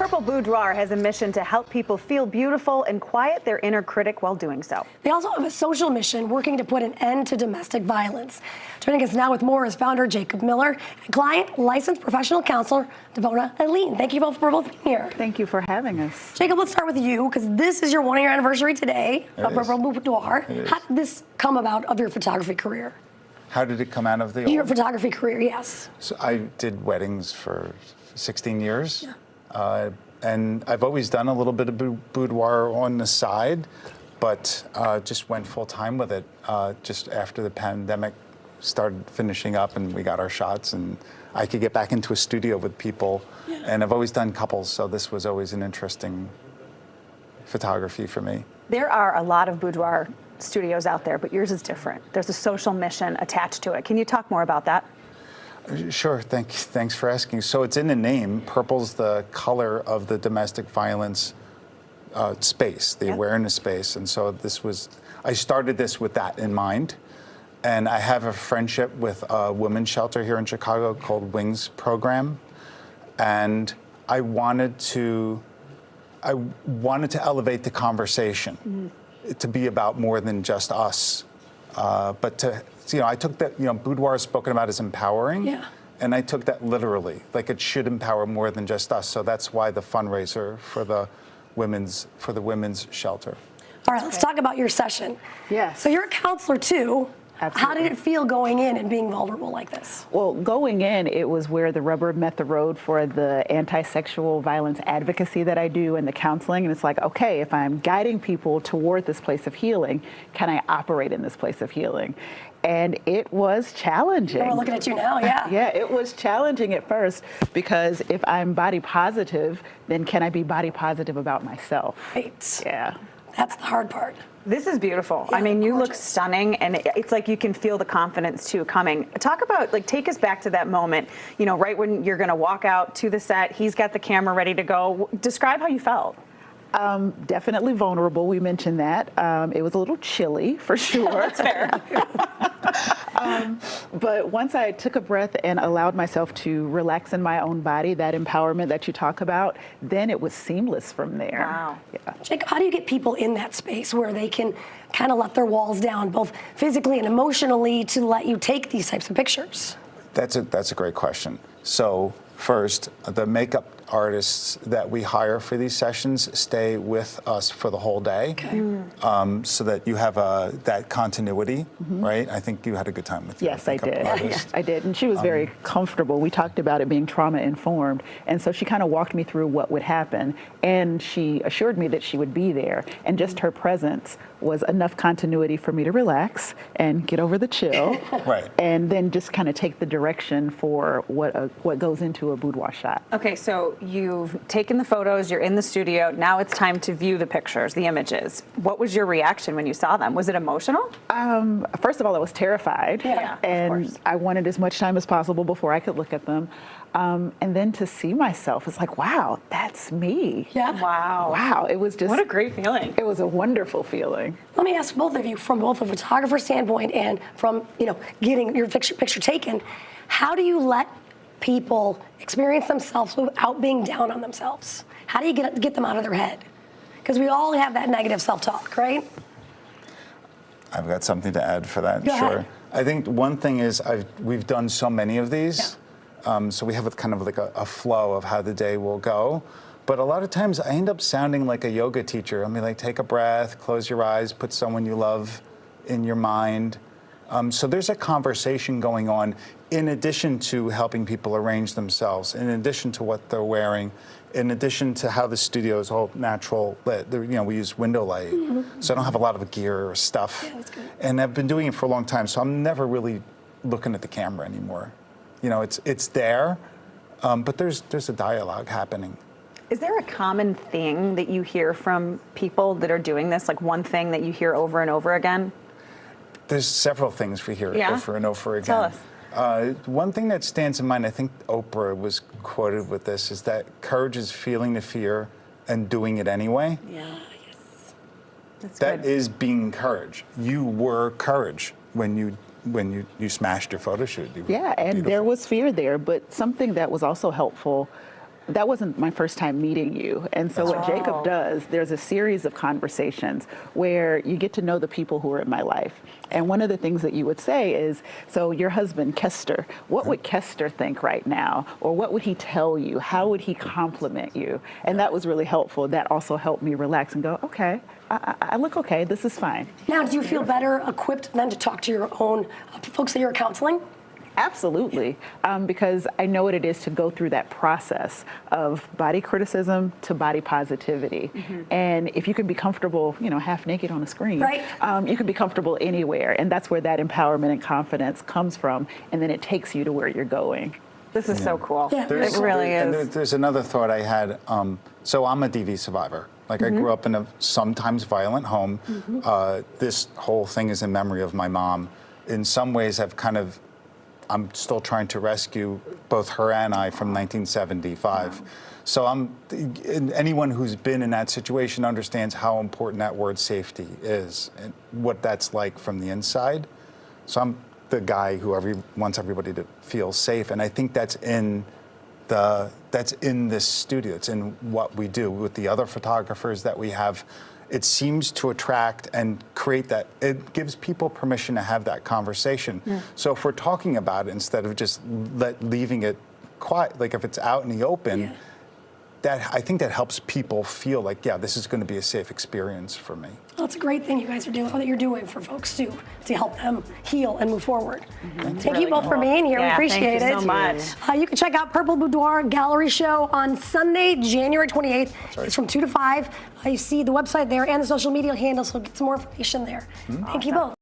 Purple Boudoir has a mission to help people feel beautiful and quiet their inner critic while doing so. They also have a social mission working to put an end to domestic violence. Joining us now with more is founder Jacob Miller and client licensed professional counselor Devona Eileen. Thank you both for being here. Thank you for having us. Jacob, let's start with you because this is your 1-year anniversary today of Purple Boudoir. How did this come about of your photography career? How did it come out of the Your photography career, yes. So I did weddings for 16 years. And I've always done a little bit of boudoir on the side, but just went full time with it just after the pandemic started finishing up and we got our shots and I could get back into a studio with people. And I've always done couples, so this was always an interesting photography for me. There are a lot of boudoir studios out there, but yours is different. There's a social mission attached to it. Can you talk more about that? Sure, thanks for asking. So it's in the name. Purple's the color of the domestic violence space, the awareness space. And so I started this with that in mind. And I have a friendship with a women's shelter here in Chicago called Wings Program. And I wanted to elevate the conversation to be about more than just us, but I took that, boudoir is spoken about as empowering, and I took that literally, like it should empower more than just us. So that's why the fundraiser for the women's shelter. All right, let's talk about your session. Yes. So you're a counselor too. Absolutely. How did it feel going in and being vulnerable like this? Well, going in, it was where the rubber met the road for the anti-sexual violence advocacy that I do and the counseling. And it's like, okay, if I'm guiding people toward this place of healing, can I operate in this place of healing? And it was challenging. We're looking at you now, yeah. Yeah, it was challenging at first because if I'm body positive, then can I be body positive about myself? Right. Yeah. That's the hard part. This is beautiful. Yeah, I mean, you look gorgeous. stunning, and it's like you can feel the confidence too coming. Talk about, take us back to that moment, right when you're going to walk out to the set, he's got the camera ready to go. Describe how you felt. Definitely vulnerable. We mentioned that. It was a little chilly, for sure. That's fair. But once I took a breath and allowed myself to relax in my own body, that empowerment that you talk about, then it was seamless from there. Wow. Yeah. Jacob, how do you get people in that space where they can kind of let their walls down, both physically and emotionally, to let you take these types of pictures? That's a great question. So first, the makeup artists that we hire for these sessions stay with us for the whole day, so that you have that continuity, right? I think you had a good time with Yes, I did. artist. I did. And she was very comfortable. We talked about it being trauma informed. And so she kind of walked me through what would happen. And she assured me that she would be there. And just her presence was enough continuity for me to relax and get over the chill. Right. And then just kind of take the direction for what goes into a boudoir shot. Okay, so you've taken the photos, you're in the studio, now it's time to view the pictures, the images. What was your reaction when you saw them? Was it emotional? First of all, I was terrified. Yeah, of and course. I wanted as much time as possible before I could look at them. And then to see myself, it's like, wow, that's me. Yeah. Wow. Wow, it was just... What a great feeling. It was a wonderful feeling. Let me ask both of you, from both a photographer standpoint and from, getting your picture taken, how do you let people experience themselves without being down on themselves? How do you get them out of their head? Because we all have that negative self-talk, right? I've got something to add for that, Go sure. ahead. I think one thing is we've done so many of these, so we have kind of like a flow of how the day will go. But a lot of times I end up sounding like a yoga teacher. I mean, like, take a breath, close your eyes, put someone you love in your mind. So there's a conversation going on in addition to helping people arrange themselves, in addition to what they're wearing, in addition to how the studio is all natural lit. We use window light, so I don't have a lot of gear or stuff. Yeah, that's good. And I've been doing it for a long time, so I'm never really looking at the camera anymore. It's there, but there's a dialogue happening. Is there a common thing that you hear from people that are doing this, like one thing that you hear over and over again? There's several things we hear over and over again. Tell us. One thing that stands in mind, I think Oprah was quoted with this, is that courage is feeling the fear and doing it anyway. Yeah, yes. That's That good. is being courage. You were courage when you smashed your photo shoot. Yeah, and there was fear there, but something that was also helpful that wasn't my first time meeting you. And so what Jacob does, there's a series of conversations where you get to know the people who are in my life. And one of the things that you would say is, so your husband, Kester, what would Kester think right now? Or what would he tell you? How would he compliment you? And that was really helpful. That also helped me relax and go, okay, I look okay. This is fine. Now, do you feel better equipped then to talk to your own folks that you're counseling? Absolutely, because I know what it is to go through that process of body criticism to body positivity. And if you can be comfortable, half naked on a screen, Right. You can be comfortable anywhere. And that's where that empowerment and confidence comes from. And then it takes you to where you're going. This is so cool. Yeah. It really and is. there's another thought I had. So I'm a DV survivor. Like I grew up in a sometimes violent home. This whole thing is in memory of my mom. In some ways, I'm still trying to rescue both her and I from 1975. So anyone who's been in that situation understands how important that word safety is and what that's like from the inside. So I'm the guy who wants everybody to feel safe, and I think that's in this studio. It's in what we do with the other photographers that we have. It seems to attract and create that. It gives people permission to have that conversation. So if we're talking about it instead of just leaving it quiet, like if it's out in the open, I think that helps people feel like, yeah, this is going to be a safe experience for me. Well, it's a great thing you guys are doing, that you're doing for folks too, to help them heal and move forward. Thank you both for being here. We appreciate thank it. you so much. You can check out Purple Boudoir Gallery Show on Sunday, January 28th. It's from 2 to 5. You see the website there and the social media handles, so get some more information there. Thank you both.